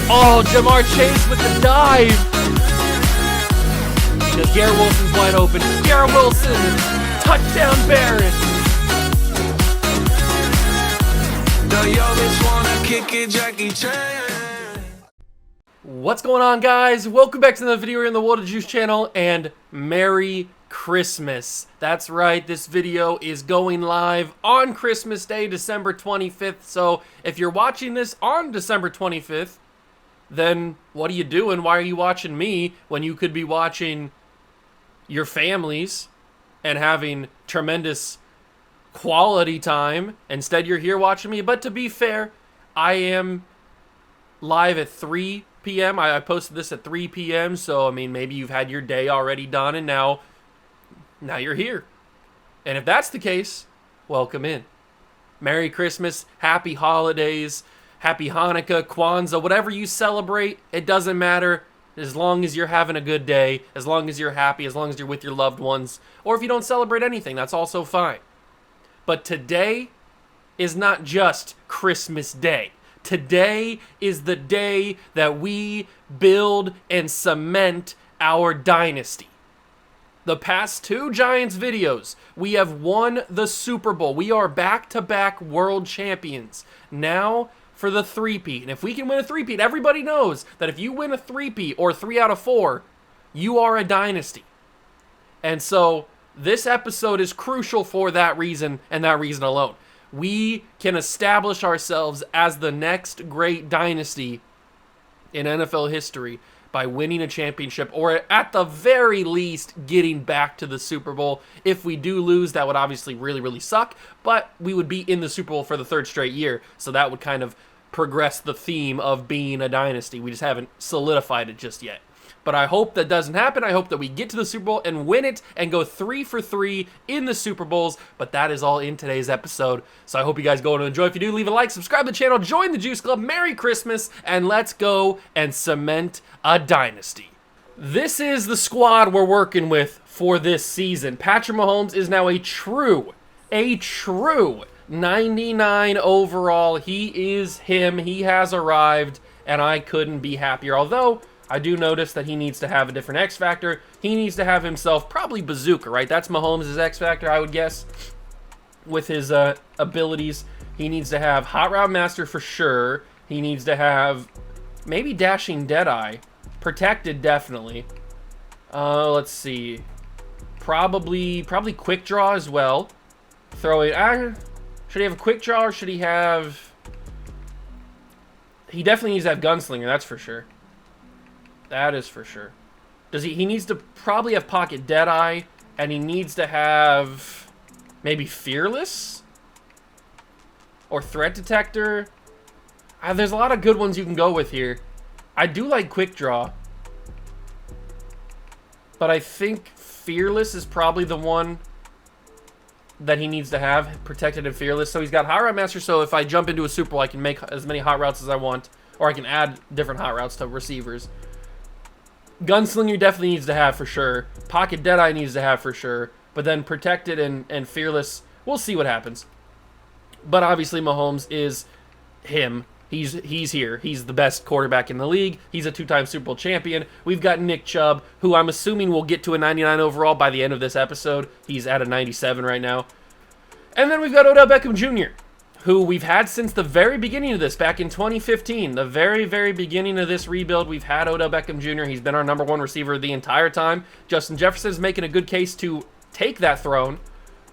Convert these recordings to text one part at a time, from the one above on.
Oh, Jamar Chase with the dive. Because Garrett Wilson's wide open. Garrett Wilson, touchdown Bears. What's going on, guys? Welcome back to another video here on the World of Juice channel, and Merry Christmas. That's right, this video is going live on Christmas Day, December 25th. So if you're watching this on December 25th, then what are you doing? Why are you watching me when you could be watching your families and having tremendous quality time? Instead, you're here watching me. But to be fair, I am live at 3 p.m. I posted this at 3 p.m. So, I mean, maybe you've had your day already done and now you're here. And if that's the case, welcome in. Merry Christmas, happy holidays, happy Hanukkah, Kwanzaa, whatever you celebrate, it doesn't matter. As long as you're having a good day, as long as you're happy, as long as you're with your loved ones, or if you don't celebrate anything, that's also fine. But today is not just Christmas Day. Today is the day that we build and cement our dynasty. The past two Giants videos, we have won the Super Bowl. We are back-to-back world champions. Now for the three-peat. And if we can win a three-peat, everybody knows that if you win a three-peat or 3 out of 4, you are a dynasty. And so this episode is crucial for that reason and that reason alone. We can establish ourselves as the next great dynasty in NFL history by winning a championship, or at the very least getting back to the Super Bowl. If we do lose, that would obviously really, really suck, but we would be in the Super Bowl for the 3rd straight year, so that would kind of progress the theme of being a dynasty. We just haven't solidified it just yet. But I hope that doesn't happen. I hope that we get to the Super Bowl and win it and go 3 for 3 in the Super Bowls. But that is all in today's episode. So I hope you guys go and enjoy. If you do, leave a like, subscribe to the channel, join the Juice Club. Merry Christmas, and let's go and cement a dynasty. This is the squad we're working with for this season. Patrick Mahomes is now a true 99 overall. He is him. He has arrived, and I couldn't be happier. Although I do notice that he needs to have a different X Factor. He needs to have himself probably Bazooka, right? That's Mahomes' X Factor, I would guess, with his abilities. He needs to have Hot Route Master for sure. He needs to have maybe Dashing Deadeye. Protected, definitely. Let's see. Probably Quick Draw as well. Throw it. Should he have a Quick Draw, or should he have... He definitely needs to have Gunslinger, that's for sure. That is for sure. Does he needs to probably have Pocket Deadeye, and he needs to have maybe Fearless or Threat Detector. There's a lot of good ones you can go with here. I do like Quick Draw, but I think Fearless is probably the one that he needs to have, Protected and Fearless. So he's got Hot Route Master, so if I jump into a Super Bowl, I can make as many hot routes as I want, or I can add different hot routes to receivers. Gunslinger definitely needs to have for sure. Pocket Deadeye needs to have for sure. But then Protected and Fearless, we'll see what happens. But obviously Mahomes is him. He's here. He's the best quarterback in the league. He's a 2-time Super Bowl champion. We've got Nick Chubb, who I'm assuming will get to a 99 overall by the end of this episode. He's at a 97 right now. And then we've got Odell Beckham Jr., who we've had since the very beginning of this, back in 2015. The very, very beginning of this rebuild, we've had Odell Beckham Jr. He's been our #1 receiver the entire time. Justin Jefferson is making a good case to take that throne,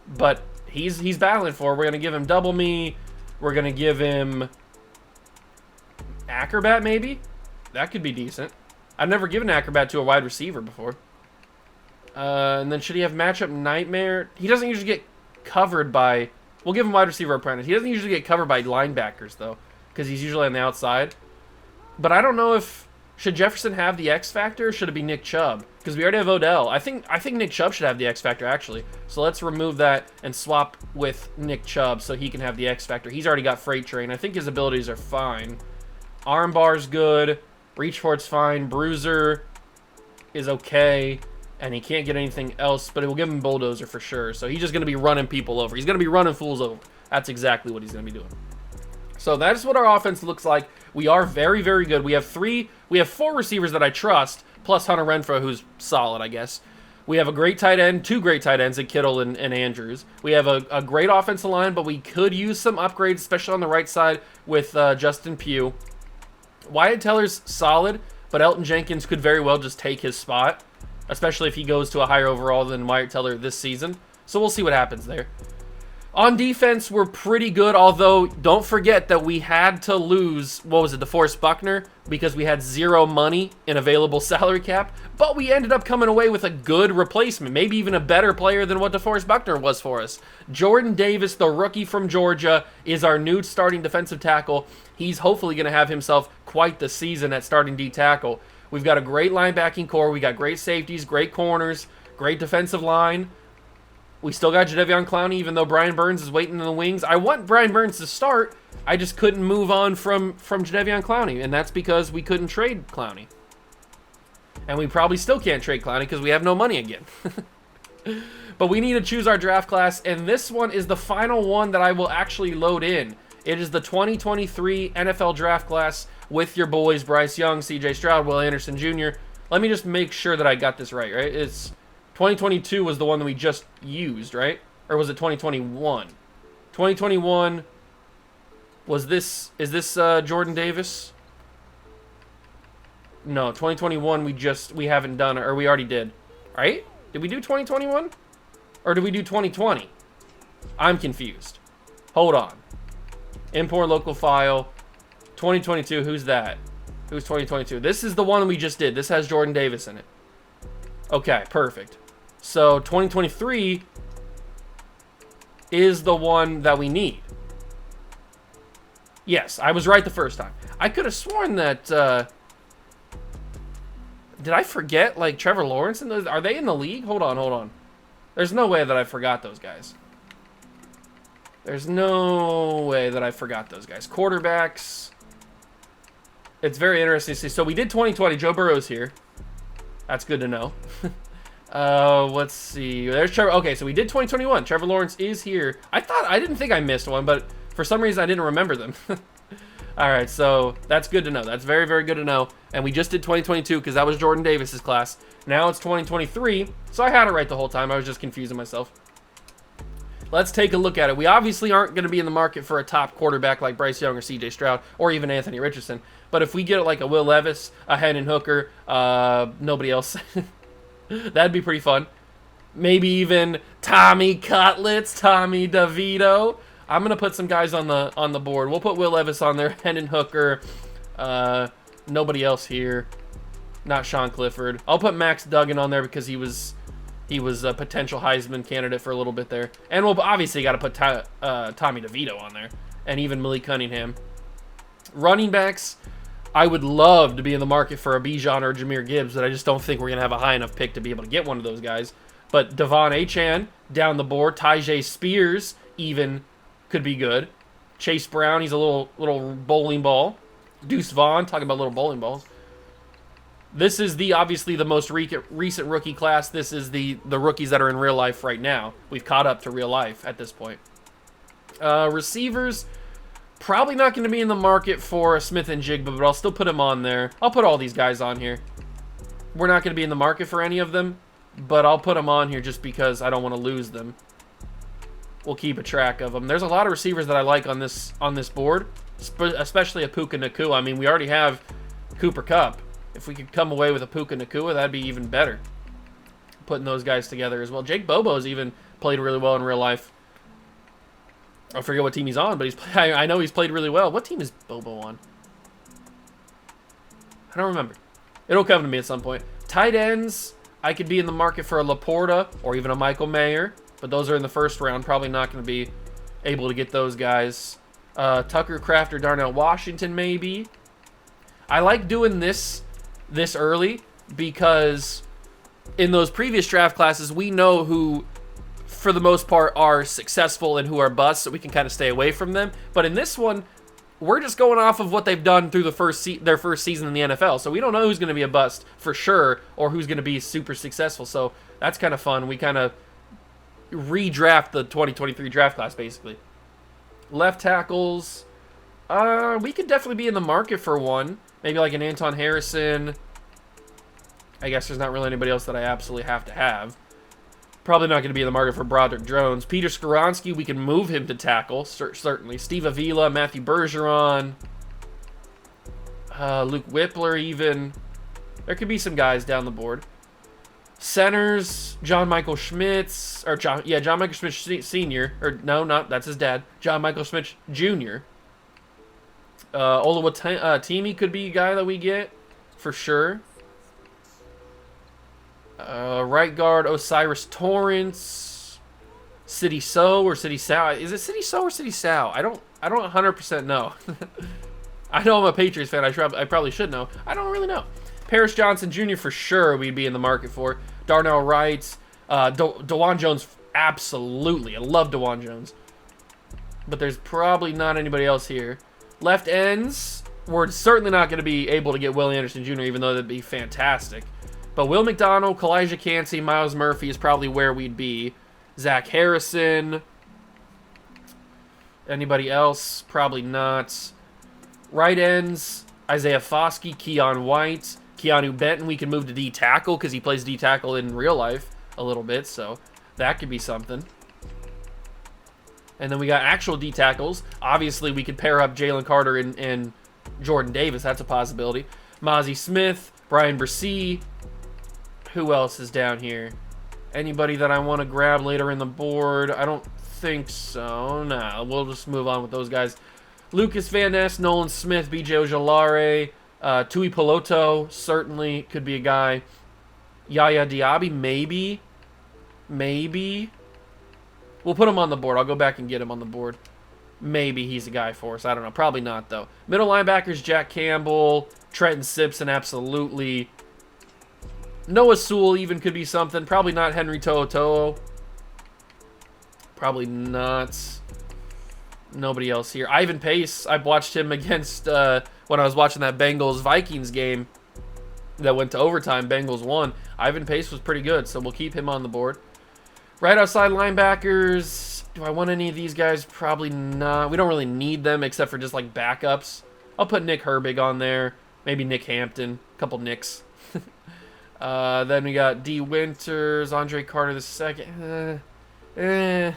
but he's battling for it. We're going to give him Double Me. We're going to give him Acrobat, maybe? That could be decent. I've never given Acrobat to a wide receiver before. And then should he have Matchup Nightmare? He doesn't usually get covered by... We'll give him wide receiver apprentice. He doesn't usually get covered by linebackers, though, because he's usually on the outside. But I don't know if... Should Jefferson have the X Factor, or should it be Nick Chubb? Because we already have Odell. I think Nick Chubb should have the X Factor, actually. So let's remove that and swap with Nick Chubb so he can have the X Factor. He's already got Freight Train. I think his abilities are fine. Armbar's good. Reach for it's fine. Bruiser is okay. And he can't get anything else, but it will give him Bulldozer for sure. So he's just going to be running people over. He's going to be running fools over. That's exactly what he's going to be doing. So that's what our offense looks like. We are very, very good. We have 4 receivers that I trust, plus Hunter Renfrow, who's solid, I guess. We have a great tight end, 2 great tight ends in Kittle and Andrews. We have a great offensive line, but we could use some upgrades, especially on the right side with Justin Pugh. Wyatt Teller's solid, but Elton Jenkins could very well just take his spot, especially if he goes to a higher overall than Wyatt Teller this season. So we'll see what happens there. On defense, we're pretty good, although don't forget that we had to lose, what was it, DeForest Buckner, because we had 0 money in available salary cap, but we ended up coming away with a good replacement, maybe even a better player than what DeForest Buckner was for us. Jordan Davis, the rookie from Georgia, is our new starting defensive tackle. He's hopefully going to have himself quite the season at starting D tackle. We've got a great linebacking core. We got great safeties, great corners, great defensive line. We still got Jadeveon Clowney, even though Brian Burns is waiting in the wings. I want Brian Burns to start. I just couldn't move on from Jadeveon Clowney, and that's because we couldn't trade Clowney. And we probably still can't trade Clowney because we have no money again. But we need to choose our draft class, and this one is the final one that I will actually load in. It is the 2023 NFL draft class with your boys Bryce Young, CJ Stroud, Will Anderson Jr. Let me just make sure that I got this right? It's 2022 was the one that we just used, right? Or was it 2021? 2021 was this, is this Jordan Davis? No, 2021 we haven't done, or we already did, right? Did we do 2021? Or did we do 2020? I'm confused. Hold on. Import local file. 2022, who's that? Who's 2022? This is the one we just did. This has Jordan Davis in it. Okay, perfect. So 2023 is the one that we need. Yes, I was right the first time. I could have sworn that, did I forget, like, Trevor Lawrence? Are they in the league? Hold on. There's no way that I forgot those guys. There's no way that I forgot those guys. Quarterbacks. It's very interesting to see. So we did 2020. Joe Burrow's here. That's good to know. Let's see. There's Trevor. Okay, so we did 2021. Trevor Lawrence is here. I didn't think I missed one, but for some reason I didn't remember them. All right, so that's good to know. That's very, very good to know. And we just did 2022 because that was Jordan Davis's class. Now it's 2023, so I had it right the whole time. I was just confusing myself. Let's take a look at it. We obviously aren't going to be in the market for a top quarterback like Bryce Young or CJ Stroud or even Anthony Richardson. But if we get like a Will Levis, a Hendon Hooker, nobody else, that'd be pretty fun. Maybe even Tommy Cutlets, Tommy DeVito. I'm going to put some guys on the board. We'll put Will Levis on there, Hendon Hooker, nobody else here. Not Sean Clifford. I'll put Max Duggan on there because he was a potential Heisman candidate for a little bit there. And we'll obviously got to put Tommy DeVito on there. And even Malik Cunningham. Running backs, I would love to be in the market for a Bijan or a Jahmyr Gibbs, but I just don't think we're going to have a high enough pick to be able to get one of those guys. But Devon Achane down the board. Tyjae Spears even could be good. Chase Brown, he's a little bowling ball. Deuce Vaughn, talking about little bowling balls. This is obviously the most recent rookie class. This is the rookies that are in real life right now. We've caught up to real life at this point. Receivers, probably not going to be in the market for a Smith and Jigba, but I'll still put him on there. I'll put all these guys on here. We're not going to be in the market for any of them, but I'll put them on here just because I don't want to lose them. We'll keep a track of them. There's a lot of receivers that I like on this board, especially a Puka Nacua. I mean, we already have Cooper Kupp. If we could come away with a Puka Nacua, that'd be even better. Putting those guys together as well. Jake Bobo's even played really well in real life. I forget what team he's on, but I know he's played really well. What team is Bobo on? I don't remember. It'll come to me at some point. Tight ends, I could be in the market for a Laporta or even a Michael Mayer, but those are in the first round. Probably not going to be able to get those guys. Tucker Kraft or Darnell Washington, maybe. I like doing this early because in those previous draft classes, we know who, for the most part, are successful and who are busts, so we can kind of stay away from them. But in this one, we're just going off of what they've done through their first season in the NFL. So we don't know who's going to be a bust for sure or who's going to be super successful. So that's kind of fun. We kind of redraft the 2023 draft class, basically. Left tackles, We could definitely be in the market for one. Maybe like an Anton Harrison. I guess there's not really anybody else that I absolutely have to have. Probably not going to be in the market for Broderick Jones. Peter Skoronski, we can move him to tackle, certainly. Steve Avila, Matthew Bergeron, Luke Whippler even. There could be some guys down the board. Centers, John Michael Schmitz, or John Michael Schmitz Sr., or no, not, that's his dad, John Michael Schmitz Jr. Oluwatimi could be a guy that we get, for sure. Right guard, Osiris Torrance. City So or City Sao. Is it City So or City Sao? I don't 100% know. I know I'm a Patriots fan. I probably should know. I don't really know. Paris Johnson Jr. for sure we'd be in the market for. Darnell Wright. DeJuan Jones, absolutely. I love DeJuan Jones. But there's probably not anybody else here. Left ends, we're certainly not going to be able to get Willie Anderson Jr., even though that'd be fantastic. But Will McDonald, Kalijah Cansey, Miles Murphy is probably where we'd be. Zach Harrison. Anybody else? Probably not. Right ends, Isaiah Foskey, Keon White. Keanu Benton, we can move to D-tackle because he plays D-tackle in real life a little bit, so that could be something. And then we got actual D-tackles. Obviously, we could pair up Jalen Carter and Jordan Davis. That's a possibility. Mozzie Smith, Brian Bresee. Who else is down here? Anybody that I want to grab later in the board? I don't think so. Nah, we'll just move on with those guys. Lucas Van Ness, Nolan Smith, BJ Ojulari, Tui Peloto, certainly could be a guy. Yaya Diaby, maybe. Maybe. We'll put him on the board. I'll go back and get him on the board. Maybe he's a guy for us. I don't know. Probably not, though. Middle linebackers, Jack Campbell, Trenton Simpson, absolutely. Noah Sewell even could be something. Probably not Henry To'oTo'o. Probably not. Nobody else here. Ivan Pace, I watched him against, when I was watching that Bengals-Vikings game that went to overtime. Bengals won. Ivan Pace was pretty good, so we'll keep him on the board. Right outside linebackers, do I want any of these guys? Probably not. We don't really need them except for just like backups. I'll put Nick Herbig on there. Maybe Nick Hampton. A couple Nicks. Then we got D. Winters, Andre Carter II.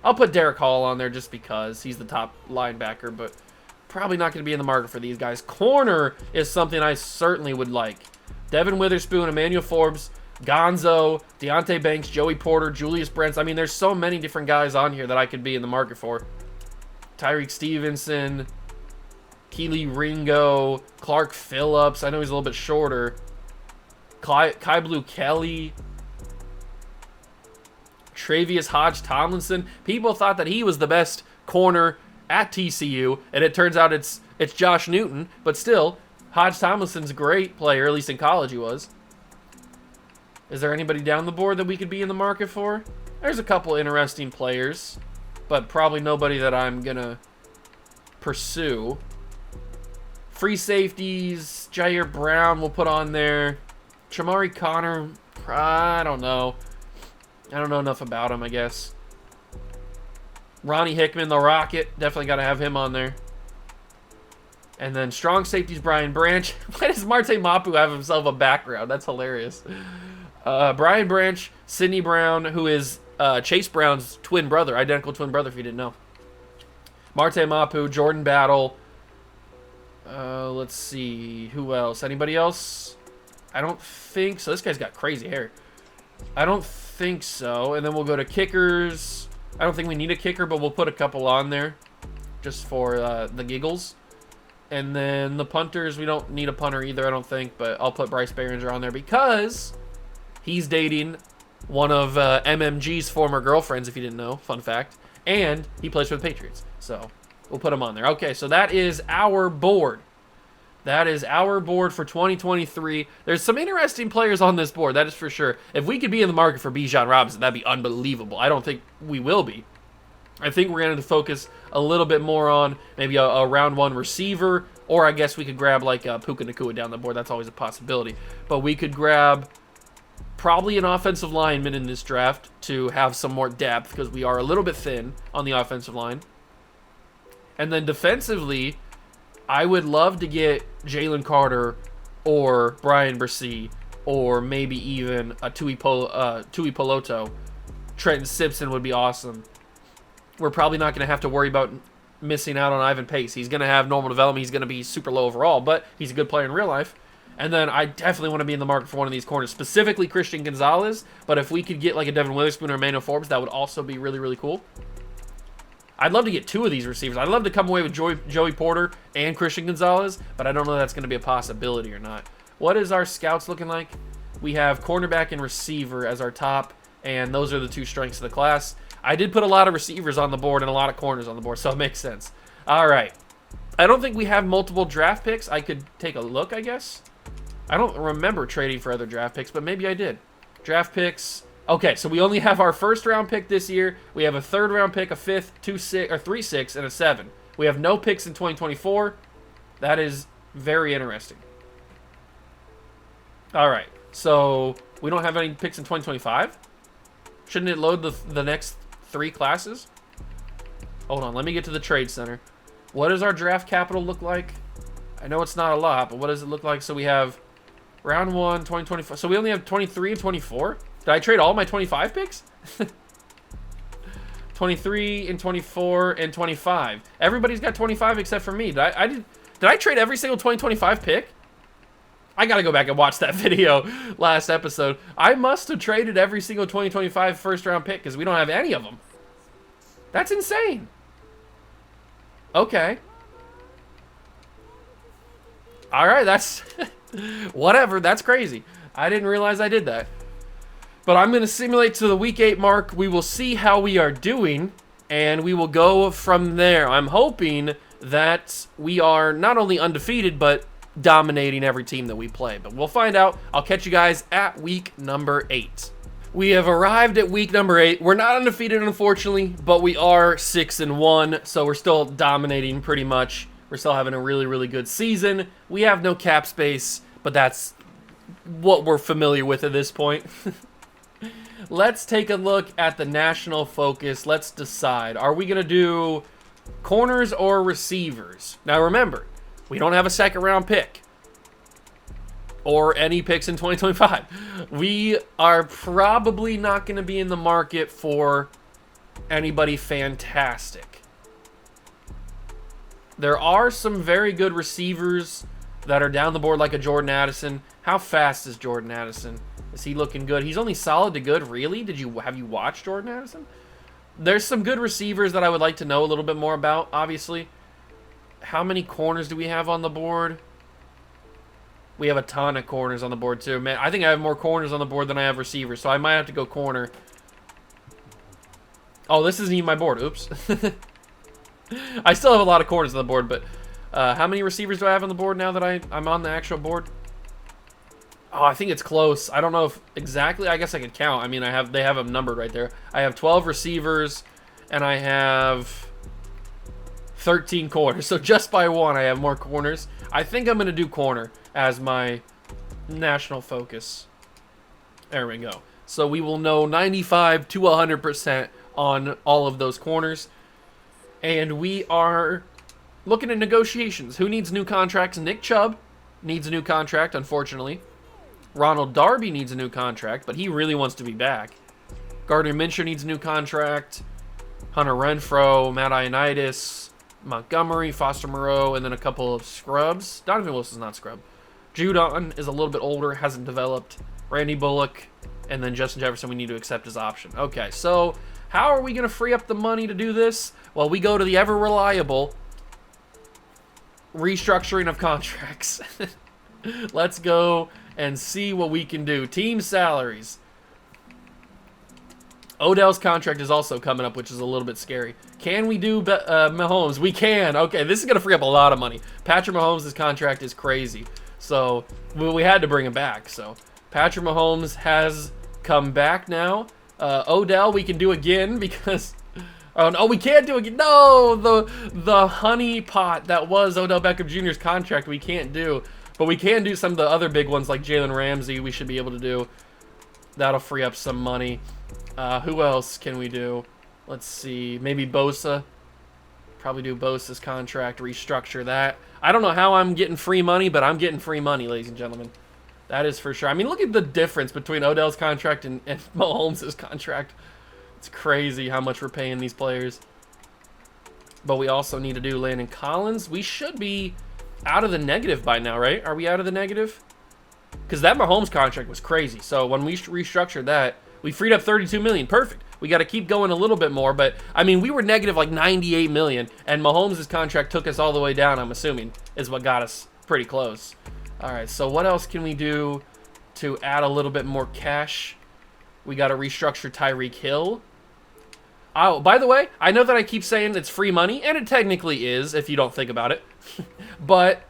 I'll put Derek Hall on there just because he's the top linebacker, but probably not going to be in the market for these guys. Corner is something I certainly would like. Devin Witherspoon, Emmanuel Forbes, Gonzo, Deontay Banks, Joey Porter, Julius Brents. I mean, there's so many different guys on here that I could be in the market for. Tyreek Stevenson, Keely Ringo, Clark Phillips. I know he's a little bit shorter. Kai Blue Kelly, Travius Hodge Tomlinson. People thought that he was the best corner at TCU, and it turns out it's Josh Newton. But still, Hodge Tomlinson's a great player, at least in college he was. Is there anybody down the board that we could be in the market for? There's a couple interesting players, but probably nobody that I'm going to pursue. Free safeties, Jair Brown we'll put on there. Chamari Connor, I don't know. I don't know enough about him, I guess. Ronnie Hickman, the Rocket, definitely got to have him on there. And then strong safeties, Brian Branch. Why does Marte Mapu have himself a background? That's hilarious. Brian Branch, Sidney Brown, who is Chase Brown's twin brother, identical twin brother if you didn't know. Marte Mapu, Jordan Battle. Let's see. Who else? Anybody else? I don't think so. This guy's got crazy hair. I don't think so. And then we'll go to kickers. I don't think we need a kicker, but we'll put a couple on there just for the giggles. And then the punters, we don't need a punter either, I don't think, but I'll put Bryce Behringer on there because he's dating one of MMG's former girlfriends, if you didn't know. Fun fact. And he plays for the Patriots. So we'll put him on there. Okay, so that is our board. That is our board for 2023. There's some interesting players on this board, that is for sure. If we could be in the market for Bijan Robinson, that'd be unbelievable. I don't think we will be. I think we're going to focus a little bit more on maybe a round one receiver, or I guess we could grab like Puka Nacua down the board. That's always a possibility. But we could grab probably an offensive lineman in this draft to have some more depth because we are a little bit thin on the offensive line. And then defensively, I would love to get Jalen Carter or Brian Bresee or maybe even a Tui Poloto. Trenton Simpson would be awesome. We're probably not going to have to worry about missing out on Ivan Pace. He's going to have normal development. He's going to be super low overall, but he's a good player in real life. And then I definitely want to be in the market for one of these corners, specifically Christian Gonzalez. But if we could get like a Devin Witherspoon or Emmanuel Forbes, that would also be really, really cool. I'd love to get 2 of these receivers. I'd love to come away with Joey Porter and Christian Gonzalez, but I don't know if that's going to be a possibility or not. What is our scouts looking like? We have cornerback and receiver as our top, and those are the 2 strengths of the class. I did put a lot of receivers on the board and a lot of corners on the board, so it makes sense. All right. I don't think we have multiple draft picks. I could take a look, I guess. I don't remember trading for other draft picks, but maybe I did. Draft picks. Okay, so we only have our first round pick this year. We have a 3rd round pick, a 5th, 2-6, or 3-6, and a 7. We have no picks in 2024. That is very interesting. All right, so we don't have any picks in 2025? Shouldn't it load the next 3 classes? Hold on, let me get to the trade center. What does our draft capital look like? I know it's not a lot, but what does it look like? So we have round 1, 2024. So we only have 23 and 24? Did I trade all my 25 picks? 23 and 24 and 25. Everybody's got 25 except for me. Did I trade every single 2025 pick? I gotta go back and watch that video last episode. I must have traded every single 2025 first round pick because we don't have any of them. That's insane. Okay. All right, that's whatever. That's crazy. I didn't realize I did that. But I'm going to simulate to the week 8 mark. We will see how we are doing, and we will go from there. I'm hoping that we are not only undefeated, but dominating every team that we play. But we'll find out. I'll catch you guys at week number 8. We have arrived at week number 8. We're not undefeated, unfortunately, but we are 6-1, so we're still dominating pretty much. We're still having a really, really good season. We have no cap space, but that's what we're familiar with at this point. Let's take a look at the national focus. Let's decide. Are we going to do corners or receivers? Now, remember, we don't have a 2nd round pick or any picks in 2025. We are probably not going to be in the market for anybody fantastic. There are some very good receivers that are down the board, like a Jordan Addison. How fast is Jordan Addison? Is he looking good? He's only solid to good, really? Have you watched Jordan Addison? There's some good receivers that I would like to know a little bit more about, obviously. How many corners do we have on the board? We have a ton of corners on the board, too. Man, I think I have more corners on the board than I have receivers, so I might have to go corner. Oh, this isn't even my board. Oops. I still have a lot of corners on the board, but how many receivers do I have on the board now that I'm on the actual board? Oh, I think it's close. I don't know if exactly. I guess I could count. I mean, they have them numbered right there. I have 12 receivers, and I have 13 corners. So just by 1, I have more corners. I think I'm going to do corner as my national focus. There we go. So we will know 95 to 100% on all of those corners. And we are looking at negotiations. Who needs new contracts? Nick Chubb needs a new contract, unfortunately. Ronald Darby needs a new contract, but he really wants to be back. Gardner Minshew needs a new contract. Hunter Renfrow, Matt Ioannidis, Montgomery, Foster Moreau, and then a couple of scrubs. Donovan Wilson's not scrub. Judon is a little bit older, hasn't developed. Randy Bullock, and then Justin Jefferson, we need to accept his option. Okay, so how are we going to free up the money to do this? Well, we go to the ever-reliable restructuring of contracts. Let's go and see what we can do. Team salaries. Odell's contract is also coming up, which is a little bit scary. Can we do Mahomes? We can. Okay, this is going to free up a lot of money. Patrick Mahomes' contract is crazy. So, we had to bring him back. So, Patrick Mahomes has come back now. Odell, we can do again because... Oh, no, we can't do it. No, the honey pot that was Odell Beckham Jr.'s contract we can't do. But we can do some of the other big ones like Jalen Ramsey we should be able to do. That'll free up some money. Who else can we do? Let's see. Maybe Bosa. Probably do Bosa's contract, restructure that. I don't know how I'm getting free money, but I'm getting free money, ladies and gentlemen. That is for sure. I mean, look at the difference between Odell's contract and Mahomes' contract. It's crazy how much we're paying these players. But we also need to do Landon Collins. We should be out of the negative by now, right? Are we out of the negative? Because that Mahomes contract was crazy. So when we restructured that, we freed up $32 million. Perfect. We got to keep going a little bit more. But, I mean, we were negative like $98 million. And Mahomes' contract took us all the way down, I'm assuming, is what got us pretty close. All right, so what else can we do to add a little bit more cash? We got to restructure Tyreek Hill. Oh, by the way, I know that I keep saying it's free money, and it technically is if you don't think about it. But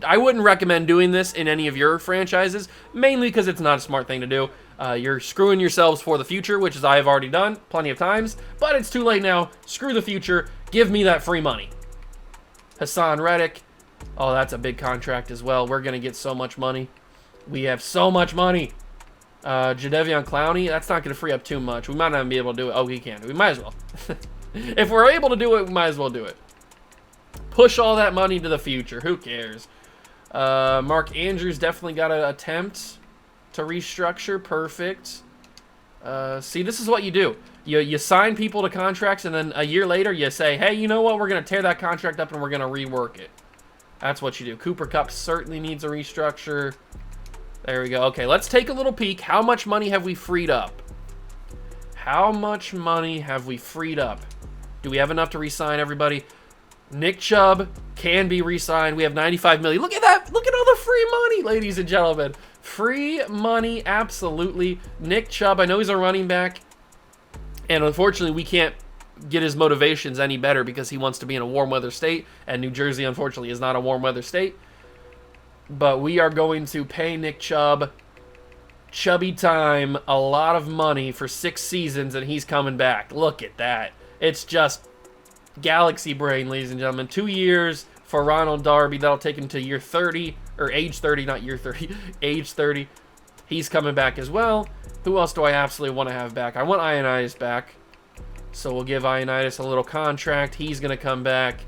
I wouldn't recommend doing this in any of your franchises, mainly because it's not a smart thing to do. You're screwing yourselves for the future, which is I have already done plenty of times, but it's too late now. Screw the future. Give me that free money. Hassan Reddick. Oh, that's a big contract as well. We're going to get so much money. We have so much money. Jadeveon Clowney, that's not going to free up too much. We might not be able to do it. Oh, we can. We might as well. If we're able to do it, we might as well do it. Push all that money to the future. Who cares? Mark Andrews definitely got to attempt to restructure. Perfect. See, this is what you do. You sign people to contracts, and then a year later you say, hey, you know what? We're going to tear that contract up, and we're going to rework it. That's what you do. Cooper Kupp certainly needs a restructure. There we go. Okay, let's take a little peek. How much money have we freed up? How much money have we freed up? Do we have enough to re-sign everybody? Nick Chubb can be re-signed. We have $95 million. Look at that. Look at all the free money, ladies and gentlemen. Free money, absolutely. Nick Chubb, I know he's a running back. And unfortunately, we can't get his motivations any better because he wants to be in a warm weather state. And New Jersey, unfortunately, is not a warm weather state. But we are going to pay Nick Chubb, chubby time, a lot of money for 6 seasons, and he's coming back. Look at that. It's just galaxy brain, ladies and gentlemen. 2 years for Ronald Darby. That'll take him to year 30, or age 30, not year 30, age 30. He's coming back as well. Who else do I absolutely want to have back? I want Ioannidis back. So we'll give Ioannidis a little contract. He's going to come back.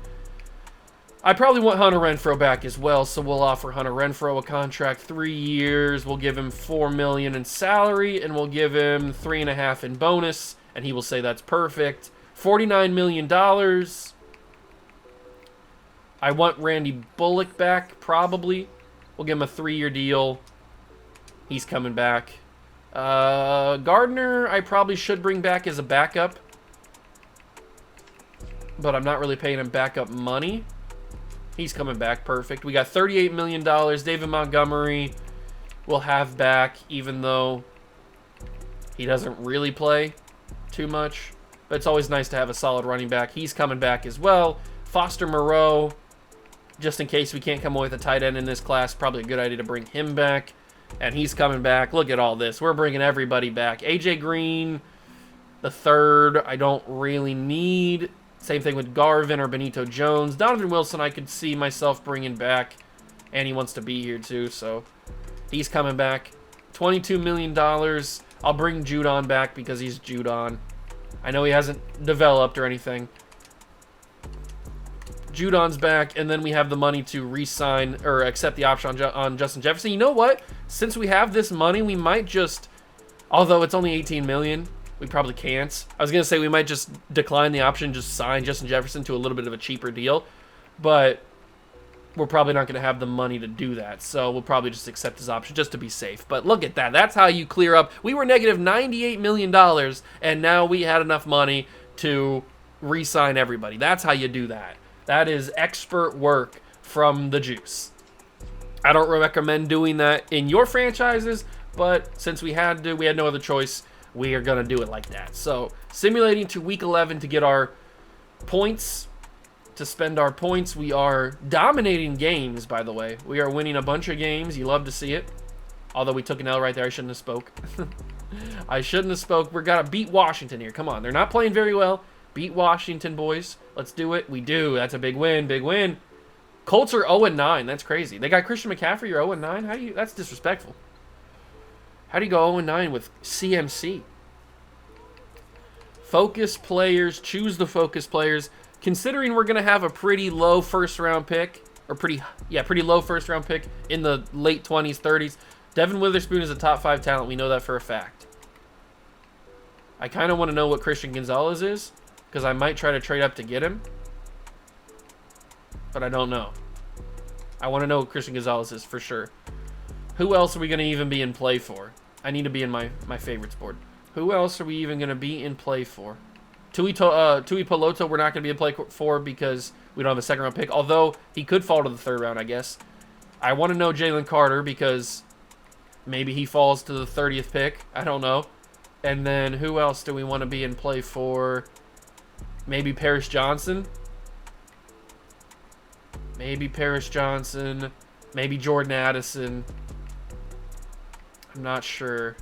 I probably want Hunter Renfrow back as well, so we'll offer Hunter Renfrow a contract, 3 years. We'll give him $4 million in salary, and we'll give him $3.5 million in bonus, and he will say that's perfect. $49 million. I want Randy Bullock back, probably. We'll give him a 3-year deal. He's coming back. Gardner, I probably should bring back as a backup, but I'm not really paying him backup money. He's coming back. Perfect. We got $38 million. David Montgomery we'll have back, even though he doesn't really play too much. But it's always nice to have a solid running back. He's coming back as well. Foster Moreau, just in case we can't come away with a tight end in this class, probably a good idea to bring him back. And he's coming back. Look at all this. We're bringing everybody back. AJ Green, the third, I don't really need. Same thing with Garvin or Benito Jones. Donovan Wilson, I could see myself bringing back. And he wants to be here too, so he's coming back. $22 million. I'll bring Judon back because he's Judon. I know he hasn't developed or anything. Judon's back, and then we have the money to re-sign or accept the option on Justin Jefferson. You know what? Since we have this money, we might just, although it's only $18 million, we probably can't. I was going to say we might just decline the option, just sign Justin Jefferson to a little bit of a cheaper deal. But we're probably not going to have the money to do that. So we'll probably just accept his option just to be safe. But look at that. That's how you clear up. We were negative $98 million, and now we had enough money to re-sign everybody. That's how you do that. That is expert work from the Juice. I don't recommend doing that in your franchises, but since we had to, we had no other choice. We are going to do it like that. So, simulating to week 11 to get our points, to spend our points. We are dominating games, by the way. We are winning a bunch of games. You love to see it. Although we took an L right there. I shouldn't have spoke. I shouldn't have spoke. We're got to beat Washington here. Come on. They're not playing very well. Beat Washington, boys. Let's do it. We do. That's a big win. Big win. Colts are 0-9. That's crazy. They got Christian McCaffrey. You're 0-9? How do you... That's disrespectful. How do you go 0-9 with CMC? Focus players. Choose the focus players. considering we're going to have a pretty low first-round pick, or pretty low first-round pick in the late 20s, 30s, Devin Witherspoon is a top 5 talent. We know that for a fact. I kind of want to know what Christian Gonzalez is, because I might try to trade up to get him. But I don't know. I want to know what Christian Gonzalez is for sure. Who else are we going to even be in play for? I need to be in my favorites board. Who else are we even going to be in play for? Tui Peloto we're not going to be in play for because we don't have a second-round pick. Although, he could fall to the 3rd round, I guess. I want to know Jalen Carter because maybe he falls to the 30th pick. I don't know. And then who else do we want to be in play for? Maybe Paris Johnson. Maybe Paris Johnson. Maybe Jordan Addison. I'm not sure.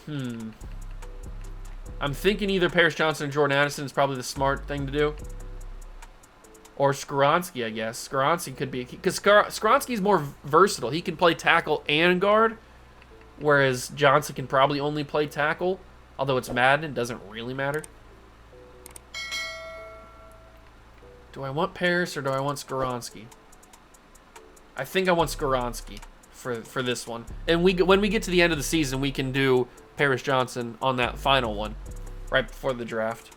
I'm thinking either Paris Johnson or Jordan Addison is probably the smart thing to do. Or Skoronski, I guess. Skoronski could be... Because Skoronski's more versatile. He can play tackle and guard. Whereas Johnson can probably only play tackle. Although it's Madden, it doesn't really matter. Do I want Paris or do I want Skoronski? I think I want Skoronski for this one. And when we get to the end of the season, we can do Paris Johnson on that final one. Right before the draft.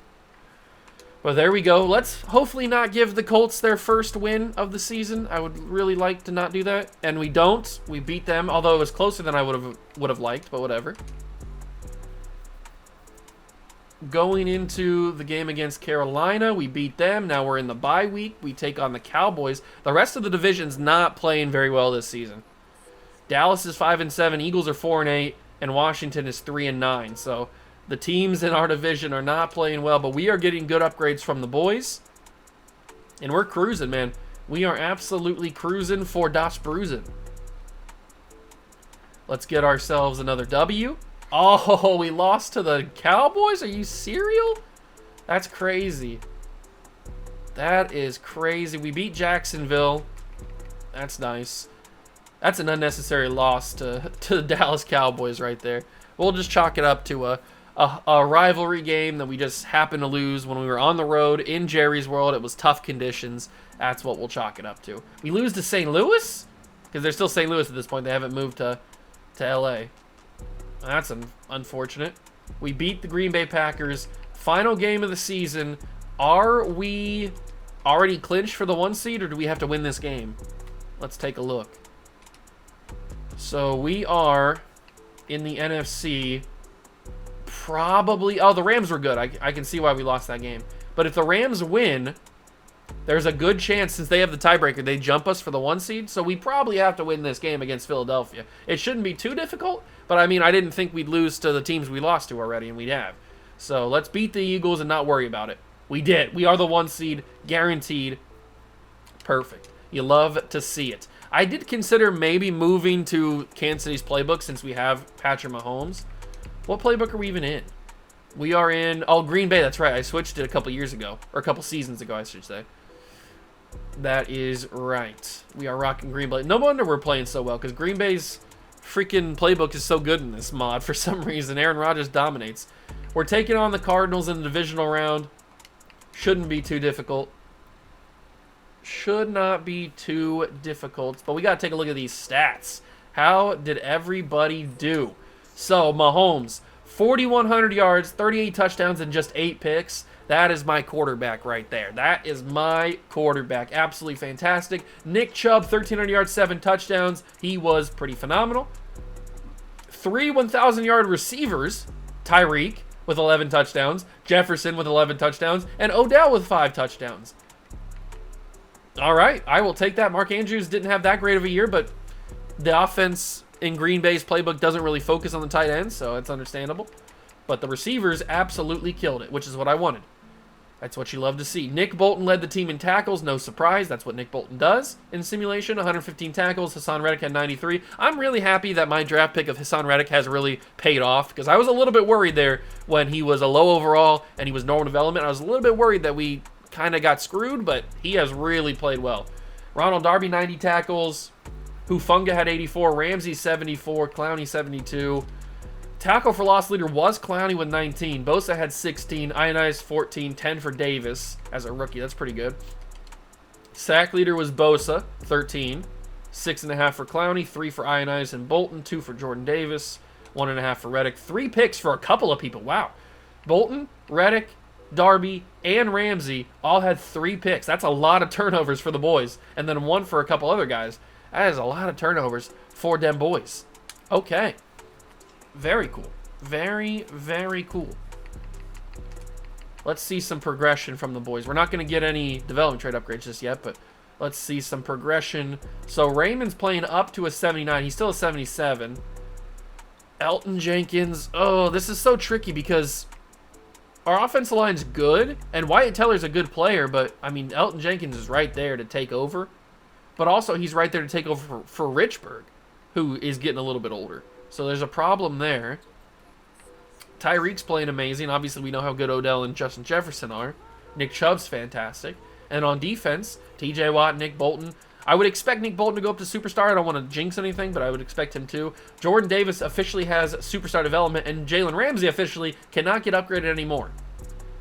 But there we go. Let's hopefully not give the Colts their first win of the season. I would really like to not do that. And we don't. We beat them, although it was closer than I would have liked, but whatever. Going into the game against Carolina, we beat them. Now we're in the bye week. We take on the Cowboys. The rest of the division's not playing very well this season. Dallas is 5-7, Eagles are 4-8, and Washington is 3-9. So the teams in our division are not playing well, but we are getting good upgrades from the boys. And we're cruising, man. We are absolutely cruising for Das Bruisen. Let's get ourselves another W. Oh, we lost to the Cowboys? Are you serial? That's crazy. That is crazy. We beat Jacksonville. That's nice. That's an unnecessary loss to the Dallas Cowboys right there. We'll just chalk it up to a rivalry game that we just happened to lose when we were on the road in Jerry's World. It was tough conditions. That's what we'll chalk it up to. We lose to St. Louis? Because they're still St. Louis at this point. They haven't moved to L.A. That's unfortunate. We beat the Green Bay Packers. Final game of the season. Are we already clinched for the 1 seed, or do we have to win this game? Let's take a look. So we are in the NFC. Probably... Oh, the Rams were good. I can see why we lost that game. But if the Rams win, there's a good chance, since they have the tiebreaker, they jump us for the 1 seed. So we probably have to win this game against Philadelphia. It shouldn't be too difficult, but I mean, I didn't think we'd lose to the teams we lost to already, and we have. So let's beat the Eagles and not worry about it. We did. We are the 1 seed, guaranteed. Perfect. You love to see it. I did consider maybe moving to Kansas City's playbook since we have Patrick Mahomes. What playbook are we even in? We are in... Oh, Green Bay. That's right. I switched it a couple years ago. Or a couple seasons ago, I should say. That is right. We are rocking Green Bay. No wonder we're playing so well, because Green Bay's freaking playbook is so good in this mod for some reason. Aaron Rodgers dominates. We're taking on the Cardinals in the divisional round. Shouldn't be too difficult. Should not be too difficult. But we got to take a look at these stats. How did everybody do? So, Mahomes, 4,100 yards, 38 touchdowns, and just 8 picks. That is my quarterback right there. That is my quarterback. Absolutely fantastic. Nick Chubb, 1,300 yards, 7 touchdowns. He was pretty phenomenal. 3 1,000-yard receivers. Tyreek with 11 touchdowns. Jefferson with 11 touchdowns. And Odell with 5 touchdowns. All right, I will take that. Mark Andrews didn't have that great of a year, but the offense in Green Bay's playbook doesn't really focus on the tight ends, so it's understandable. But the receivers absolutely killed it, which is what I wanted. That's what you love to see. Nick Bolton led the team in tackles. No surprise. That's what Nick Bolton does in simulation. 115 tackles. Hassan Reddick had 93. I'm really happy that my draft pick of Hassan Reddick has really paid off, because I was a little bit worried there when he was a low overall and he was normal development. I was a little bit worried that we kind of got screwed, but he has really played well. Ronald Darby, 90 tackles. Hufanga had 84. Ramsey, 74. Clowney, 72. Tackle for loss leader was Clowney with 19. Bosa had 16. Ionized 14. 10 for Davis as a rookie. That's pretty good. Sack leader was Bosa, 13. 6.5 for Clowney. 3 for Ionized and Bolton. 2 for Jordan Davis. 1.5 for Reddick. 3 picks for a couple of people. Wow. Bolton, Reddick, Darby, and Ramsey all had 3 picks. That's a lot of turnovers for the boys. And then 1 for a couple other guys. That is a lot of turnovers for them boys. Okay. Very cool. Very, very cool. Let's see some progression from the boys. We're not going to get any development trade upgrades just yet, but let's see some progression. So Raymond's playing up to a 79. He's still a 77. Elton Jenkins. Oh, this is so tricky because our offensive line's good, and Wyatt Teller's a good player, but, I mean, Elton Jenkins is right there to take over. But also, he's right there to take over for Richburg, who is getting a little bit older. So there's a problem there. Tyreek's playing amazing. Obviously, we know how good Odell and Justin Jefferson are. Nick Chubb's fantastic. And on defense, TJ Watt, Nick Bolton. I would expect Nick Bolton to go up to superstar. I don't want to jinx anything, but I would expect him to. Jordan Davis officially has superstar development, and Jalen Ramsey officially cannot get upgraded anymore.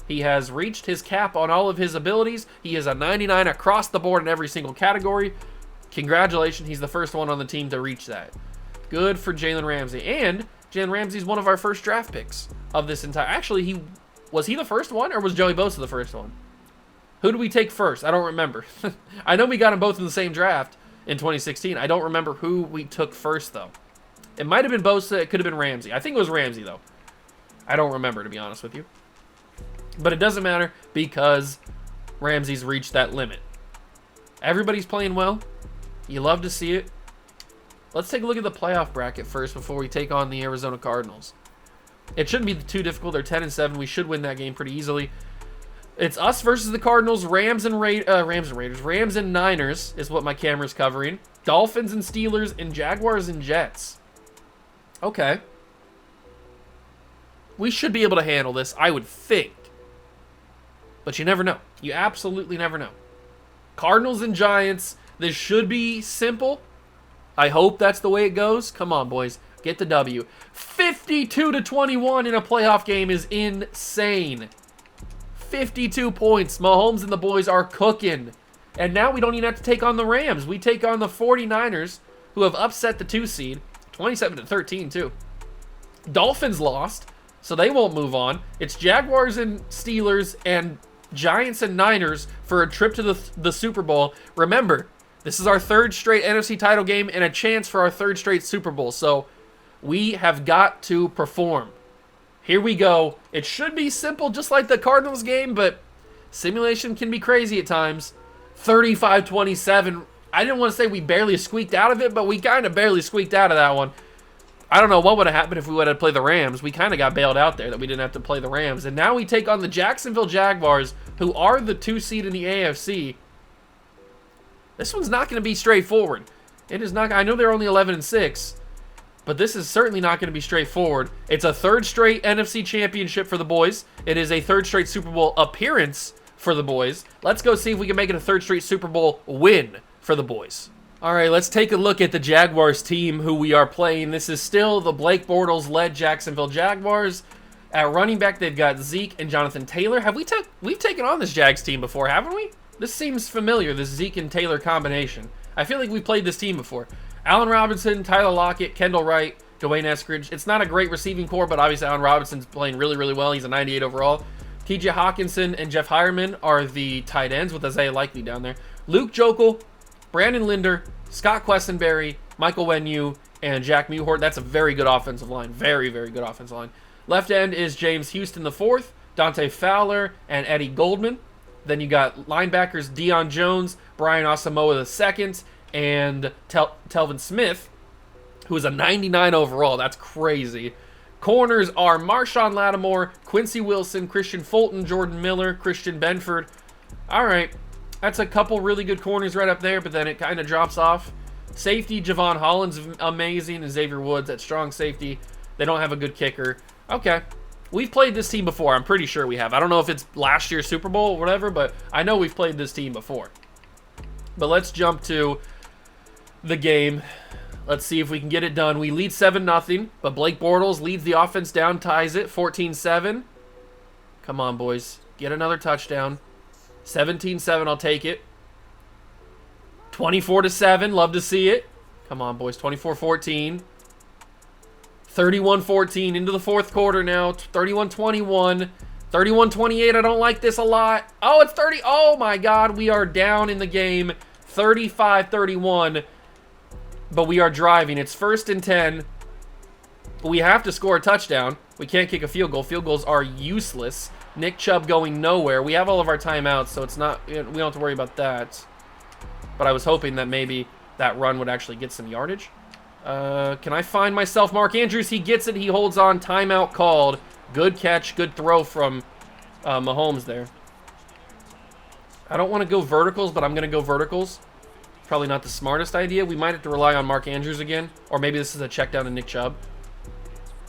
He has reached his cap on all of his abilities. He is a 99 across the board in every single category. Congratulations, he's the first one on the team to reach that. Good for Jalen Ramsey. And Jalen Ramsey's one of our first draft picks of this entire... Actually, was he the first one, or was Joey Bosa the first one? Who did we take first? I don't remember. I know we got them both in the same draft in 2016. I don't remember who we took first, though. It might have been Bosa. It could have been Ramsey. I think it was Ramsey, though. I don't remember, to be honest with you. But it doesn't matter because Ramsey's reached that limit. Everybody's playing well. You love to see it. Let's take a look at the playoff bracket first before we take on the Arizona Cardinals. It shouldn't be too difficult. They're 10-7. We should win that game pretty easily. It's us versus the Cardinals. Rams and Raiders. Rams and Niners is what my camera's covering. Dolphins and Steelers and Jaguars and Jets. Okay. We should be able to handle this, I would think. But you never know. You absolutely never know. Cardinals and Giants. This should be simple. I hope that's the way it goes. Come on, boys. Get the W. 52-21 in a playoff game is insane. 52 points. Mahomes and the boys are cooking. And now we don't even have to take on the Rams. We take on the 49ers, who have upset the 2 seed. 27-13, too. Dolphins lost, so they won't move on. It's Jaguars and Steelers and Giants and Niners for a trip to the Super Bowl. Remember, this is our 3rd straight NFC title game and a chance for our 3rd straight Super Bowl. So we have got to perform. Here we go. It should be simple, just like the Cardinals game, but simulation can be crazy at times. 35-27. I didn't want to say we barely squeaked out of it, but we kind of barely squeaked out of that one. I don't know what would have happened if we would have played the Rams. We kind of got bailed out there that we didn't have to play the Rams. And now we take on the Jacksonville Jaguars, who are the 2 seed in the AFC. This one's not going to be straightforward. It is not. I know they're only 11-6, but this is certainly not going to be straightforward. It's a 3rd straight NFC championship for the boys. It is a 3rd straight Super Bowl appearance for the boys. Let's go see if we can make it a 3rd straight Super Bowl win for the boys. All right, let's take a look at the Jaguars team who we are playing. This is still the Blake Bortles-led Jacksonville Jaguars. At running back, they've got Zeke and Jonathan Taylor. We've taken on this Jags team before, haven't we? This seems familiar, this Zeke and Taylor combination. I feel like we played this team before. Allen Robinson, Tyler Lockett, Kendall Wright, Dwayne Eskridge. It's not a great receiving core, but obviously Allen Robinson's playing really, really well. He's a 98 overall. TJ Hawkinson and Jeff Hireman are the tight ends with Isaiah Likely down there. Luke Jokel, Brandon Linder, Scott Quessenberry, Michael Wenyu, and Jack Mewhort. That's a very good offensive line. Very, very good offensive line. Left end is James Houston IV, Dante Fowler, and Eddie Goldman. Then you got linebackers Deion Jones, Brian Asamoah II, and Telvin Smith, who is a 99 overall. That's crazy. Corners are Marshawn Lattimore, Quincy Wilson, Christian Fulton, Jordan Miller, Christian Benford. All right, that's a couple really good corners right up there, but then it kind of drops off. Safety, Javon Holland's amazing, and Xavier Woods at strong safety. They don't have a good kicker. Okay. We've played this team before. I'm pretty sure we have. I don't know if it's last year's Super Bowl or whatever, but I know we've played this team before. But let's jump to the game. Let's see if we can get it done. We lead 7-0, but Blake Bortles leads the offense down, ties it 14-7. Come on, boys. Get another touchdown. 17-7, I'll take it. 24-7, love to see it. Come on, boys. 24-14. 31-14 into the fourth quarter now. 31-21. 31-28, I don't like this a lot. Oh, it's 30. Oh, my God. We are down in the game. 35-31. But we are driving. It's 1st and 10. We have to score a touchdown. We can't kick a field goal. Field goals are useless. Nick Chubb going nowhere. We have all of our timeouts, so it's not. We don't have to worry about that. But I was hoping that maybe that run would actually get some yardage. Can I find myself Mark Andrews? He gets it. He holds on. Timeout called. Good catch. Good throw from Mahomes there. I don't want to go verticals, but I'm going to go verticals. Probably not the smartest idea. We might have to rely on Mark Andrews again. Or maybe this is a check down to Nick Chubb.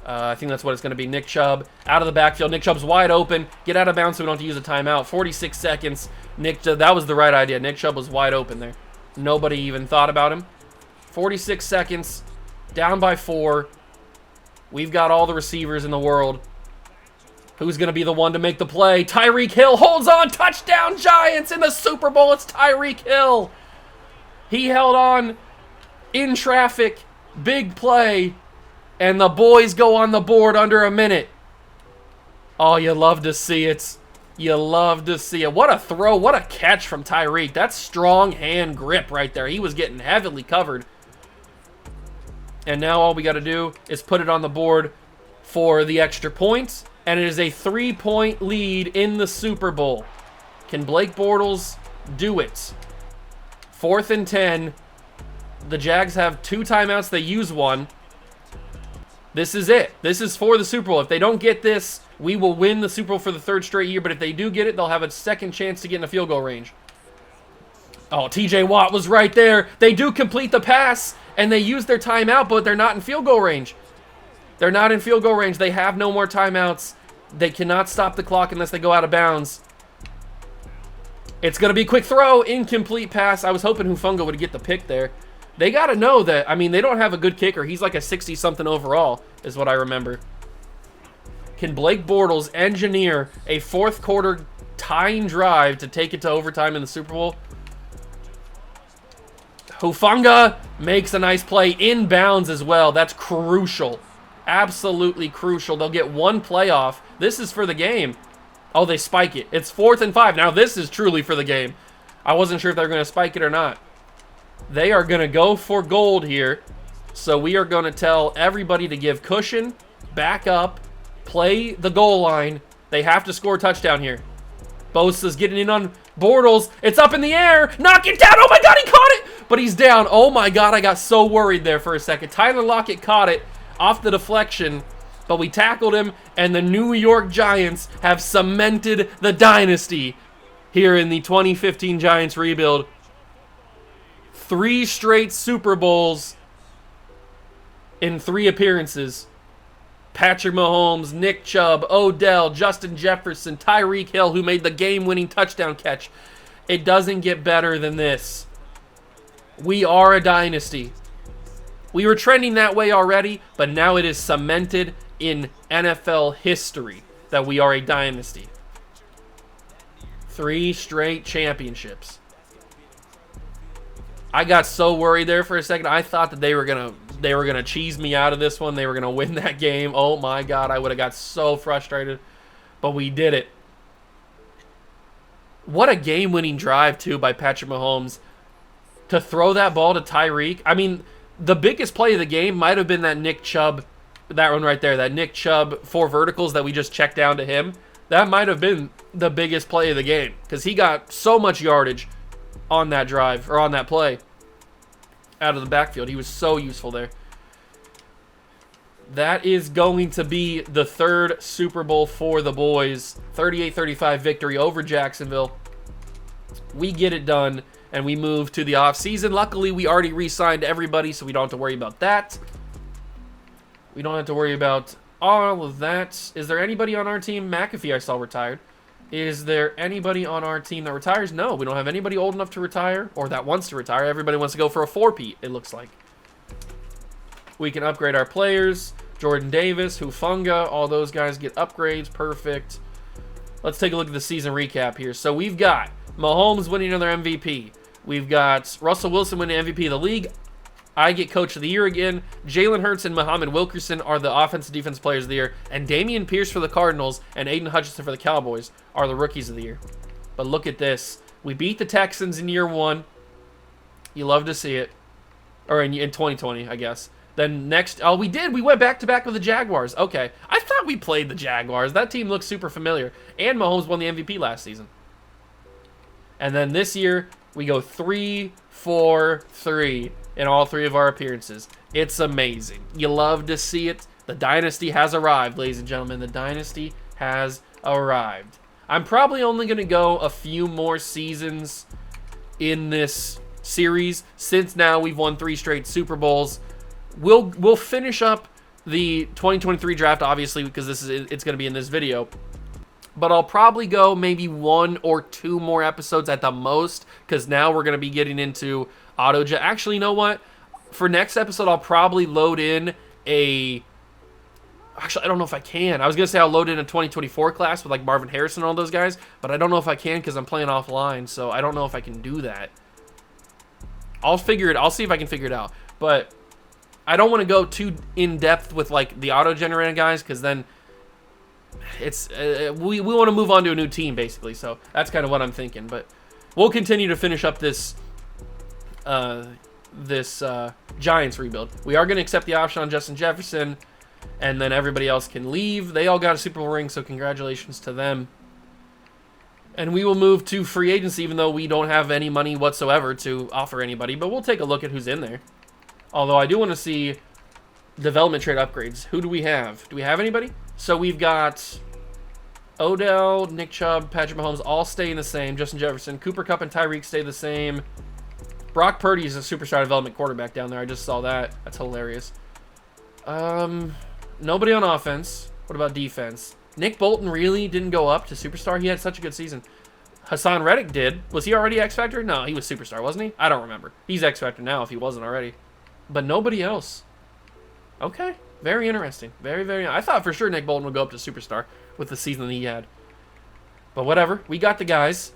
I think that's what it's going to be. Nick Chubb out of the backfield. Nick Chubb's wide open. Get out of bounds so we don't have to use a timeout. 46 seconds. That was the right idea. Nick Chubb was wide open there. Nobody even thought about him. 46 seconds. Down by 4. We've got all the receivers in the world. Who's going to be the one to make the play? Tyreek Hill holds on. Touchdown Giants in the Super Bowl. It's Tyreek Hill. He held on in traffic. Big play. And the boys go on the board under a minute. Oh, you love to see it. You love to see it. What a throw. What a catch from Tyreek. That's strong hand grip right there. He was getting heavily covered. And now all we got to do is put it on the board for the extra points. And it is a 3-point lead in the Super Bowl. Can Blake Bortles do it? 4th and 10. The Jags have 2 timeouts. They use 1. This is it. This is for the Super Bowl. If they don't get this, we will win the Super Bowl for the 3rd straight year. But if they do get it, they'll have a second chance to get in a field goal range. Oh, TJ Watt was right there. They do complete the pass, and they use their timeout, but they're not in field goal range. They're not in field goal range. They have no more timeouts. They cannot stop the clock unless they go out of bounds. It's going to be a quick throw. Incomplete pass. I was hoping Hufanga would get the pick there. They got to know that, I mean, they don't have a good kicker. He's like a 60-something overall, is what I remember. Can Blake Bortles engineer a 4th quarter tying drive to take it to overtime in the Super Bowl? Hufanga makes a nice play inbounds as well. That's crucial. Absolutely crucial. They'll get 1 playoff. This is for the game. Oh, they spike it. It's 4th and 5. Now this is truly for the game. I wasn't sure if they were going to spike it or not. They are going to go for gold here. So we are going to tell everybody to give cushion, back up, play the goal line. They have to score a touchdown here. Bosa's getting in on Bortles. It's up in the air. Knock it down. Oh, my God, he caught it. But he's down. Oh, my God, I got so worried there for a second. Tyler Lockett caught it off the deflection. But we tackled him, and the New York Giants have cemented the dynasty here in the 2015 Giants rebuild. 3 straight Super Bowls in 3 appearances. Patrick Mahomes, Nick Chubb, Odell, Justin Jefferson, Tyreek Hill, who made the game-winning touchdown catch. It doesn't get better than this. We are a dynasty. We were trending that way already, but now it is cemented in NFL history that we are a dynasty. 3 straight championships. I got so worried there for a second. I thought that they were gonna cheese me out of this one. They were gonna win that game. Oh my God, I would have got so frustrated, but we did it. What a game-winning drive too by Patrick Mahomes to throw that ball to Tyreek. I mean, the biggest play of the game might have been that Nick Chubb, that one right there, that Nick Chubb 4 verticals that we just checked down to him. That might have been the biggest play of the game because he got so much yardage on that drive, or on that play, out of the backfield. He was so useful there. That is going to be the 3rd Super Bowl for the boys. 38-35 victory over Jacksonville. We get it done, and we move to the offseason. Luckily, we already re-signed everybody, so we don't have to worry about that. We don't have to worry about all of that. Is there anybody on our team? McAfee I saw retired. Is there anybody on our team that retires? No, we don't have anybody old enough to retire or that wants to retire. Everybody wants to go for a 4-peat, it looks like. We can upgrade our players. Jordan Davis, Hufanga, all those guys get upgrades. Perfect. Let's take a look at the season recap here. So we've got Mahomes winning another MVP. We've got Russell Wilson winning MVP of the league. I get Coach of the Year again. Jalen Hurts and Muhammad Wilkerson are the offensive defense players of the year. And Dameon Pierce for the Cardinals and Aiden Hutchinson for the Cowboys are the rookies of the year. But look at this. We beat the Texans in year 1. You love to see it. Or in 2020, I guess. Then next, oh, we did. We went back-to-back with the Jaguars. Okay. I thought we played the Jaguars. That team looks super familiar. And Mahomes won the MVP last season. And then this year, we go 3-4-3 in all 3 of our appearances. It's amazing. You love to see it. The dynasty has arrived, ladies and gentlemen. The dynasty has arrived. I'm probably only going to go a few more seasons in this series since now we've won 3 straight Super Bowls. We'll finish up the 2023 draft, obviously, because it's going to be in this video. But I'll probably go maybe 1 or 2 more episodes at the most, because now we're going to be getting into AutoGen. Actually, you know what? For next episode, I'll probably load in a... Actually, I don't know if I can. I was going to say I'll load in a 2024 class with like Marvin Harrison and all those guys, but I don't know if I can because I'm playing offline, so I don't know if I can do that. I'll figure it. I'll see if I can figure it out. But I don't want to go too in-depth with like the auto-generated guys, because then it's we want to move on to a new team, basically. So that's kind of what I'm thinking. But we'll continue to finish up this Giants rebuild. We are going to accept the option on Justin Jefferson, and then everybody else can leave. They all got a Super Bowl ring, so congratulations to them. And we will move to free agency, even though we don't have any money whatsoever to offer anybody. But we'll take a look at who's in there. Although I do want to see development trade upgrades. Who do we have? Do we have anybody? So we've got Odell, Nick Chubb, Patrick Mahomes all staying the same. Justin Jefferson, Cooper Kupp, and Tyreek stay the same. Brock Purdy is a superstar development quarterback down there. I just saw that. That's hilarious. Nobody on offense. What about defense? Nick Bolton really didn't go up to superstar. He had such a good season. Hassan Reddick did. Was he already X Factor? No, he was superstar, wasn't he? I don't remember. He's X Factor now if he wasn't already. But nobody else. Okay. Very interesting. Very, very... I thought for sure Nick Bolton would go up to superstar with the season that he had. But whatever. We got the guys.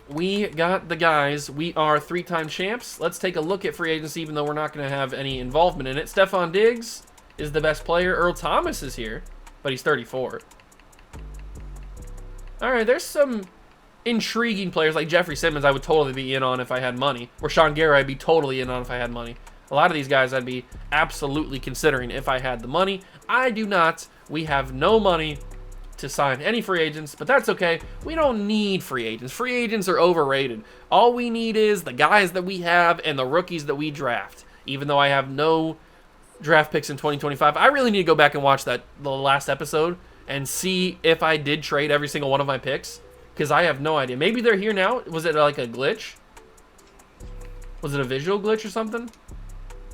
We got the guys. We are 3-time champs. Let's take a look at free agency, even though we're not going to have any involvement in it. Stephon Diggs is the best player. Earl Thomas is here, but he's 34. All right, there's some intriguing players like Jeffrey Simmons I would totally be in on if I had money. Or Sean Gary I'd be totally in on if I had money. A lot of these guys I'd be absolutely considering if I had the money. I do not. We have no money to sign any free agents, but that's okay. We don't need free agents. Free agents are overrated. All we need is the guys that we have and the rookies that we draft. Even though I have no draft picks in 2025, I really need to go back and watch the last episode and see if I did trade every single one of my picks, because I have no idea. Maybe they're here now. Was it like a glitch? Was it a visual glitch or something?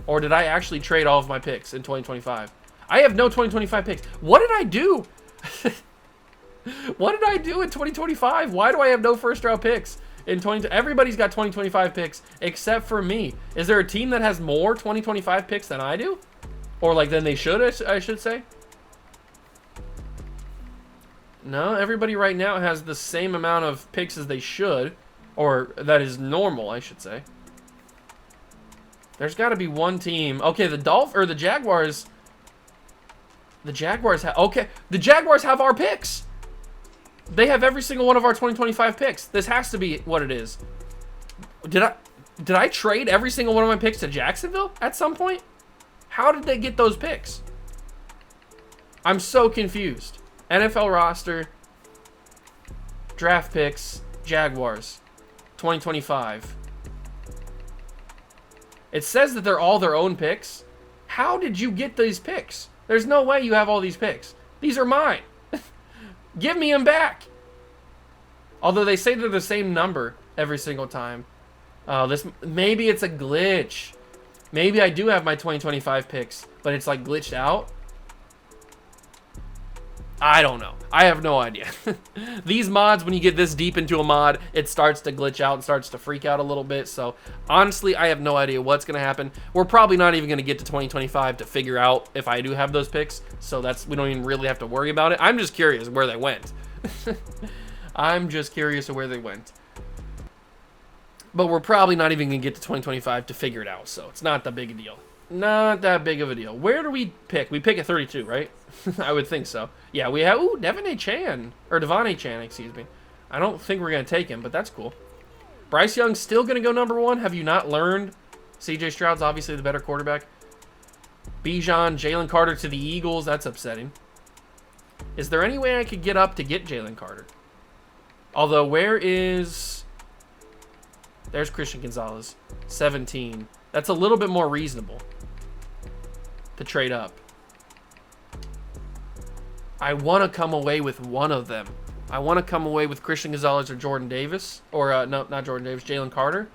Or did I actually trade all of my picks in 2025? I have no 2025 picks. What did I do? What did I do in 2025? Why do I have no first-round picks in 20? Everybody's got 2025 picks except for me. Is there a team that has more 2025 picks than I do? Or like than they should, I should say? No, everybody right now has the same amount of picks as they should. Or that is normal, I should say. There's got to be one team. Okay, the Jaguars. The Jaguars have... Okay, the Jaguars have our picks. They have every single one of our 2025 picks. This has to be what it is. Did I trade every single one of my picks to Jacksonville at some point? How did they get those picks? I'm so confused. NFL roster, draft picks, Jaguars, 2025. It says that they're all their own picks. How did you get these picks? There's no way you have all these picks. These are mine. Give me them back. Although they say they're the same number every single time. Maybe it's a glitch. Maybe I do have my 2025 picks, but it's like glitched out. I don't know. I have no idea. These mods, when you get this deep into a mod, it starts to glitch out and starts to freak out a little bit. So honestly, I have no idea what's going to happen. We're probably not even going to get to 2025 to figure out if I do have those picks. So we don't even really have to worry about it. I'm just curious where they went. I'm just curious of where they went. But we're probably not even going to get to 2025 to figure it out. So it's not that big a deal. Not that big of a deal. Where do we pick? We pick at 32, right? I would think so. Yeah, we have... Ooh, Devon A. Chan. Or Devon A. Chan, excuse me. I don't think we're going to take him, but that's cool. Bryce Young's still going to go number 1. Have you not learned? C.J. Stroud's obviously the better quarterback. Bijan, Jalen Carter to the Eagles. That's upsetting. Is there any way I could get up to get Jalen Carter? Although, where is... There's Christian Gonzalez. 17. That's a little bit more reasonable to trade up. I want to come away with one of them. I want to come away with Christian Gonzalez or Jordan Davis. Or, no, not Jordan Davis, Jalen Carter.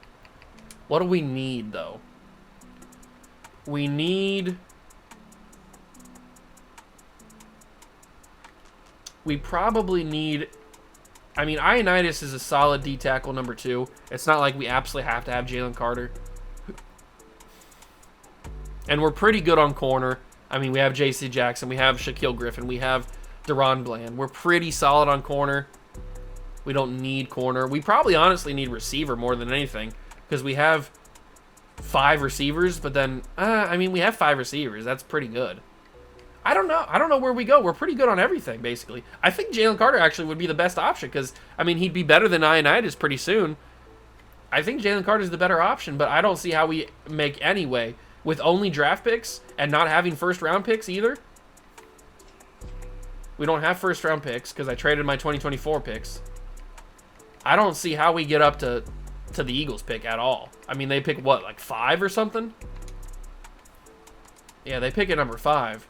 What do we need, though? We need... We probably need... I mean, Ioannidis is a solid D tackle number 2. It's not like we absolutely have to have Jalen Carter. And we're pretty good on corner. I mean, we have J.C. Jackson. We have Shaquille Griffin. We have Deron Bland. We're pretty solid on corner. We don't need corner. We probably honestly need receiver more than anything. Because we have 5 receivers. But then, I mean, we have 5 receivers. That's pretty good. I don't know. I don't know where we go. We're pretty good on everything, basically. I think Jalen Carter actually would be the best option. Because, I mean, he'd be better than Ioannidis pretty soon. I think Jalen Carter is the better option. But I don't see how we make any way. With only draft picks and not having first-round picks either. We don't have first-round picks because I traded my 2024 picks. I don't see how we get up to the Eagles pick at all. I mean, they pick, what, like 5 or something? Yeah, they pick at number 5.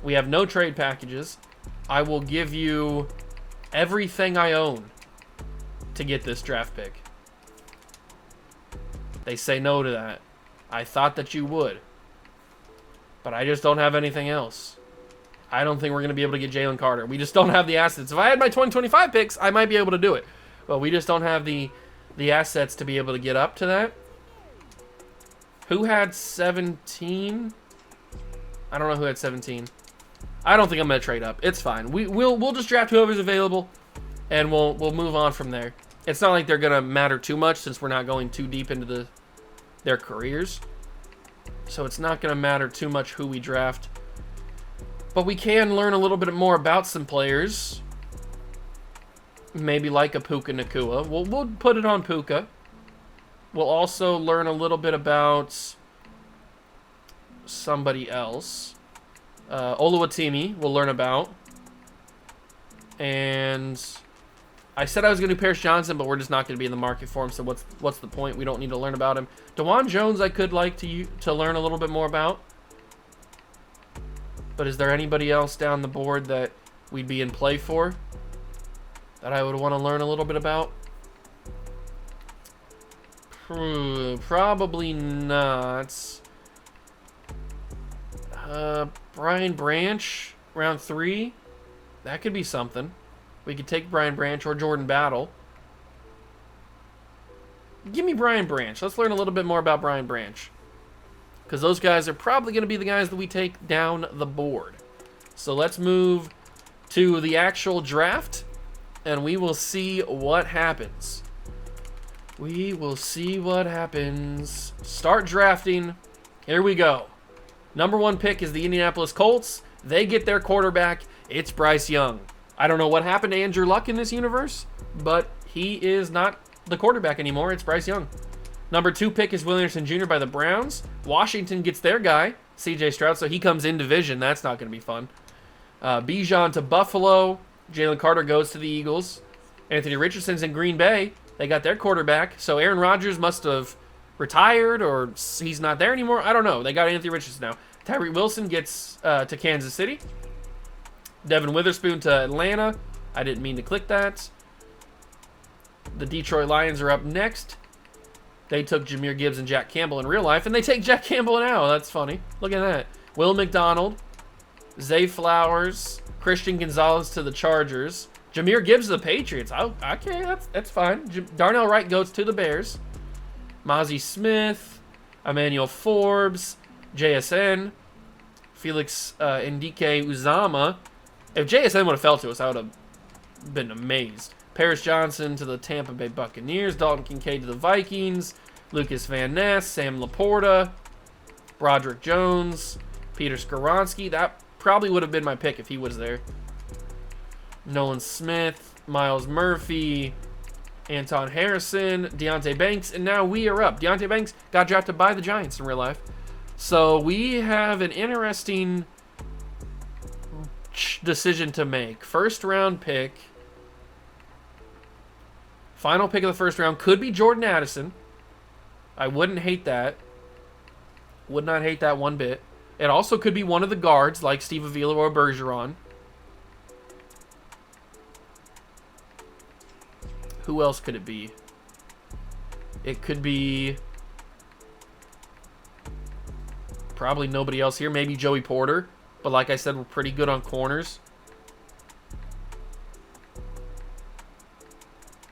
We have no trade packages. I will give you everything I own to get this draft pick. They say no to that. I thought that you would. But I just don't have anything else. I don't think we're going to be able to get Jalen Carter. We just don't have the assets. If I had my 2025 picks, I might be able to do it. But we just don't have the assets to be able to get up to that. Who had 17? I don't know who had 17. I don't think I'm going to trade up. It's fine. We'll just draft whoever's available, and we'll move on from there. It's not like they're going to matter too much since we're not going too deep into their careers. So it's not going to matter too much who we draft. But we can learn a little bit more about some players. Maybe like a Puka Nacua. We'll put it on Puka. We'll also learn a little bit about somebody else. Oluwatimi we'll learn about. And I said I was going to do Paris Johnson, but we're just not going to be in the market for him, so what's the point? We don't need to learn about him. DeJuan Jones I could like to learn a little bit more about. But is there anybody else down the board that we'd be in play for that I would want to learn a little bit about? Probably not. Brian Branch, round 3. That could be something. We could take Brian Branch or Jordan Battle. Give me Brian Branch. Let's learn a little bit more about Brian Branch. Because those guys are probably going to be the guys that we take down the board. So let's move to the actual draft. And we will see what happens. We will see what happens. Start drafting. Here we go. Number 1 pick is the Indianapolis Colts. They get their quarterback. It's Bryce Young. I don't know what happened to Andrew Luck in this universe, but he is not the quarterback anymore. It's Bryce Young. Number 2 pick is Will Anderson Jr. by the Browns. Washington gets their guy, C.J. Stroud, so he comes in division. That's not going to be fun. Bijan to Buffalo. Jalen Carter goes to the Eagles. Anthony Richardson's in Green Bay. They got their quarterback, so Aaron Rodgers must have retired or he's not there anymore. I don't know. They got Anthony Richardson now. Tyreek Wilson gets to Kansas City. Devin Witherspoon to Atlanta. I didn't mean to click that. The Detroit Lions are up next. They took Jahmyr Gibbs and Jack Campbell in real life, and they take Jack Campbell now. That's funny. Look at that. Will McDonald, Zay Flowers, Christian Gonzalez to the Chargers. Jahmyr Gibbs to the Patriots. Oh, okay, that's fine. Darnell Wright goes to the Bears. Mozzie Smith, Emmanuel Forbes, JSN, Felix Ndike Uzama. If JSN would have fell to us, I would have been amazed. Paris Johnson to the Tampa Bay Buccaneers. Dalton Kincaid to the Vikings. Lucas Van Ness, Sam Laporta, Broderick Jones, Peter Skoronski. That probably would have been my pick if he was there. Nolan Smith, Miles Murphy, Anton Harrison, Deonte Banks, and now we are up. Deonte Banks got drafted by the Giants in real life. So we have an interesting decision to make. First round pick. Final pick of the first round could be Jordan Addison. I wouldn't hate that. Would not hate that one bit. It also could be one of the guards like Steve Avila or Bergeron. Who else could it be? It could be probably nobody else here. Maybe Joey Porter. But like I said, we're pretty good on corners.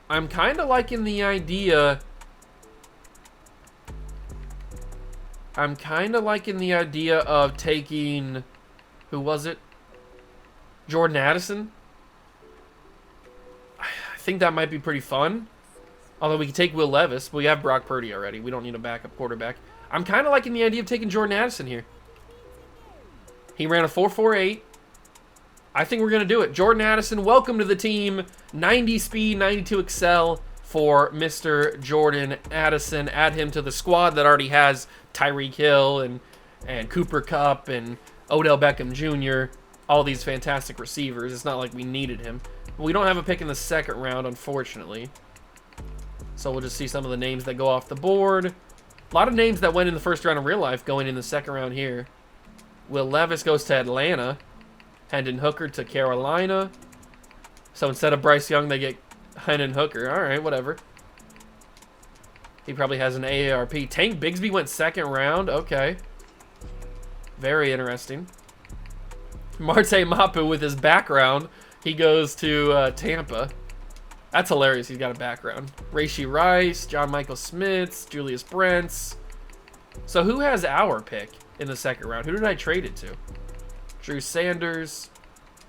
I'm kind of liking the idea. Of taking, who was it? Jordan Addison. I think that might be pretty fun. Although we could take Will Levis, but we have Brock Purdy already. We don't need a backup quarterback. I'm kind of liking the idea of taking Jordan Addison here. He ran a 4.48. I think we're going to do it. Jordan Addison, welcome to the team. 90 speed, 92 excel for Mr. Jordan Addison. Add him to the squad that already has Tyreek Hill and Cooper Kupp and Odell Beckham Jr., all these fantastic receivers. It's not like we needed him. But we don't have a pick in the second round, unfortunately. So we'll just see some of the names that go off the board. A lot of names that went in the first round in real life going in the second round here. Will Levis goes to Atlanta. Hendon Hooker to Carolina. So instead of Bryce Young, they get Hendon Hooker. All right, whatever. He probably has an AARP. Tank Bigsby went second round. Okay. Very interesting. Marte Mapu with his background. He goes to Tampa. That's hilarious. He's got a background. Rashee Rice, John Michael Smith, Julius Brents. So who has our pick in the second round? Who did I trade it to? Drew Sanders.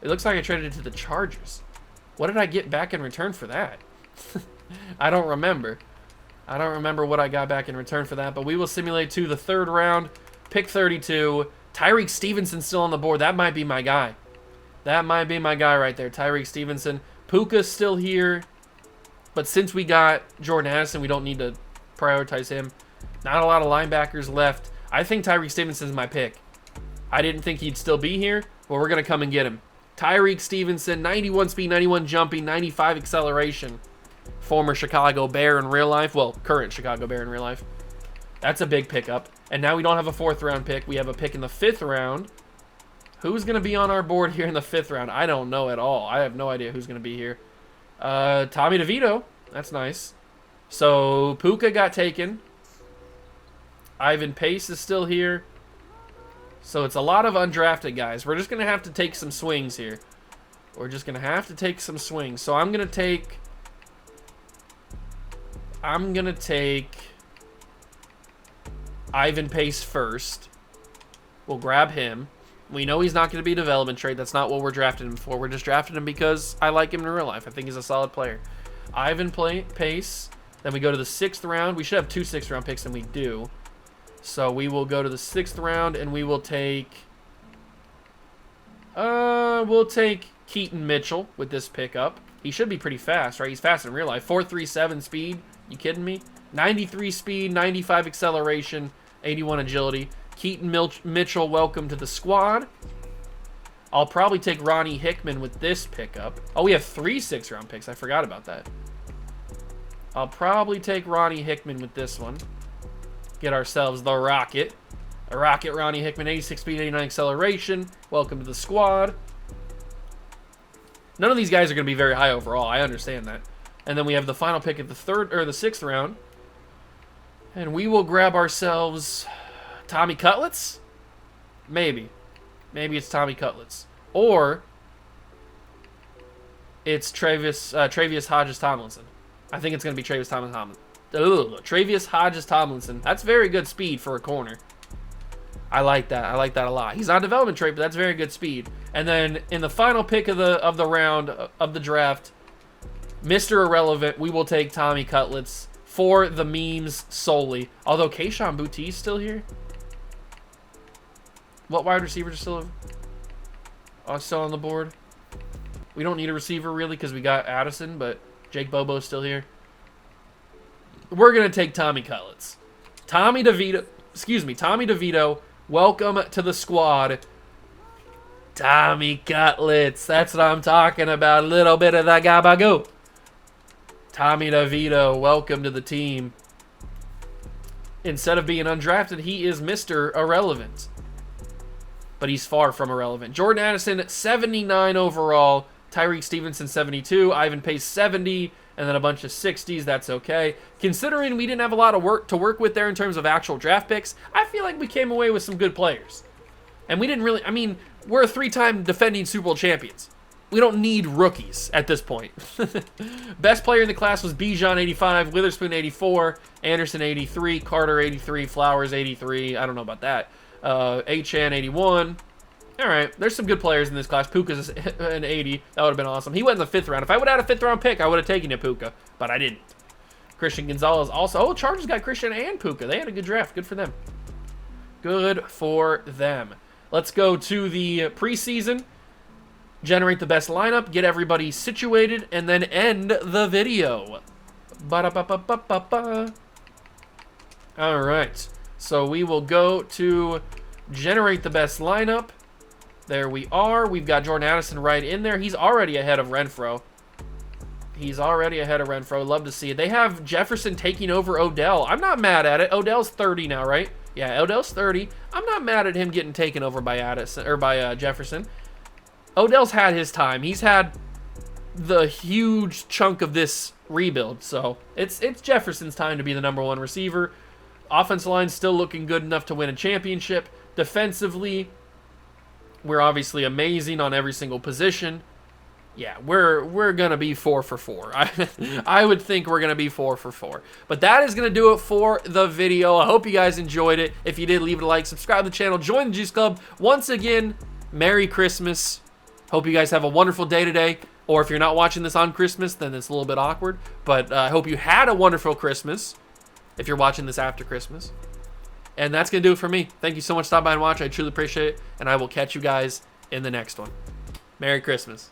It looks like I traded it to the Chargers. What did I get back in return for that? I don't remember. I don't remember what I got back in return for that, but we will simulate to the third round. Pick 32. Tyreek Stevenson still on the board. That might be my guy. That might be my guy right there, Tyreek Stevenson. Puka's still here, but since we got Jordan Addison, we don't need to prioritize him. Not a lot of linebackers left. I think Tyreek Stevenson's my pick. I didn't think he'd still be here, but we're going to come and get him. Tyreek Stevenson, 91 speed, 91 jumping, 95 acceleration. Former Chicago Bear in real life. Well, current Chicago Bear in real life. That's a big pickup. And now we don't have a fourth round pick. We have a pick in the fifth round. Who's going to be on our board here in the fifth round? I don't know at all. I have no idea who's going to be here. Tommy DeVito. That's nice. So Puka got taken. Ivan Pace is still here. So it's a lot of undrafted guys. We're just going to have to take some swings here. We're just going to have to take some swings. So I'm going to take Ivan Pace first. We'll grab him. We know he's not going to be a development trade. That's not what we're drafting him for. We're just drafting him because I like him in real life. I think he's a solid player. Ivan Pace. Then we go to the sixth round. We should have 2 sixth-round picks, and we do. So we will go to the sixth round, and we will take... we'll take Keaton Mitchell with this pickup. He should be pretty fast, right? He's fast in real life. 4.37 speed. You kidding me? 93 speed, 95 acceleration, 81 agility. Keaton Mitchell, welcome to the squad. I'll probably take Ronnie Hickman with this pickup. Oh, we have 3 sixth-round picks. I forgot about that. I'll probably take Ronnie Hickman with this one. Get ourselves the Rocket. A Rocket Ronnie Hickman, 86 speed, 89 acceleration. Welcome to the squad. None of these guys are going to be very high overall. I understand that. And then we have the final pick at the sixth round. And we will grab ourselves Tommy Cutlets? Maybe. Maybe it's Tommy Cutlets. Or It's Travius Hodges Tomlinson. I think it's going to be Travius Tomlinson. Travius Hodges Tomlinson. That's very good speed for a corner. I like that. I like that a lot. He's not a development trait, but that's very good speed. And then in the final pick of the round of the draft, Mr. Irrelevant, we will take Tommy Cutlets for the memes solely. Although Kayshon Boutte's still here. What wide receivers are still on the board? We don't need a receiver really because we got Addison, but Jake Bobo's still here. We're gonna take Tommy Cutlets. Tommy DeVito, welcome to the squad. Tommy Cutlets, that's what I'm talking about. A little bit of that gabagoo. Tommy DeVito, welcome to the team. Instead of being undrafted, he is Mr. Irrelevant. But he's far from irrelevant. Jordan Addison, 79 overall. Tyreek Stevenson, 72. Ivan Pace, 70. And then a bunch of 60s. That's okay. Considering we didn't have a lot of work to work with there in terms of actual draft picks, I feel like we came away with some good players. And we didn't really... I mean, we're a 3-time defending Super Bowl champions. We don't need rookies at this point. Best player in the class was Bijan, 85. Witherspoon, 84. Anderson, 83. Carter, 83. Flowers, 83. I don't know about that. Achan, 81. All right, there's some good players in this class. Puka's an 80. That would have been awesome. He went in the 5th round. If I would have had a 5th round pick, I would have taken Puka, but I didn't. Christian Gonzalez also. Oh, Chargers got Christian and Puka. They had a good draft. Good for them. Good for them. Let's go to the preseason. Generate the best lineup. Get everybody situated, and then end the video. Ba-da-ba-ba-ba-ba-ba. All right. So we will go to generate the best lineup. There we are. We've got Jordan Addison right in there. He's already ahead of Renfro. Love to see it. They have Jefferson taking over Odell. I'm not mad at it. Odell's 30 now, right? Yeah, Odell's 30. I'm not mad at him getting taken over by Addison or by Jefferson. Odell's had his time. He's had the huge chunk of this rebuild. So it's Jefferson's time to be the #1 receiver. Offensive line still looking good enough to win a championship. Defensively, we're obviously amazing on every single position. Yeah, we're going to be 4 for 4. I would think we're going to be 4 for 4. But that is going to do it for the video. I hope you guys enjoyed it. If you did, leave it a like, subscribe to the channel, join the Juice Club. Once again, Merry Christmas. Hope you guys have a wonderful day today. Or if you're not watching this on Christmas, then it's a little bit awkward. But I hope you had a wonderful Christmas. If you're watching this after Christmas. And that's going to do it for me. Thank you so much for stopping by and watching. I truly appreciate it. And I will catch you guys in the next one. Merry Christmas.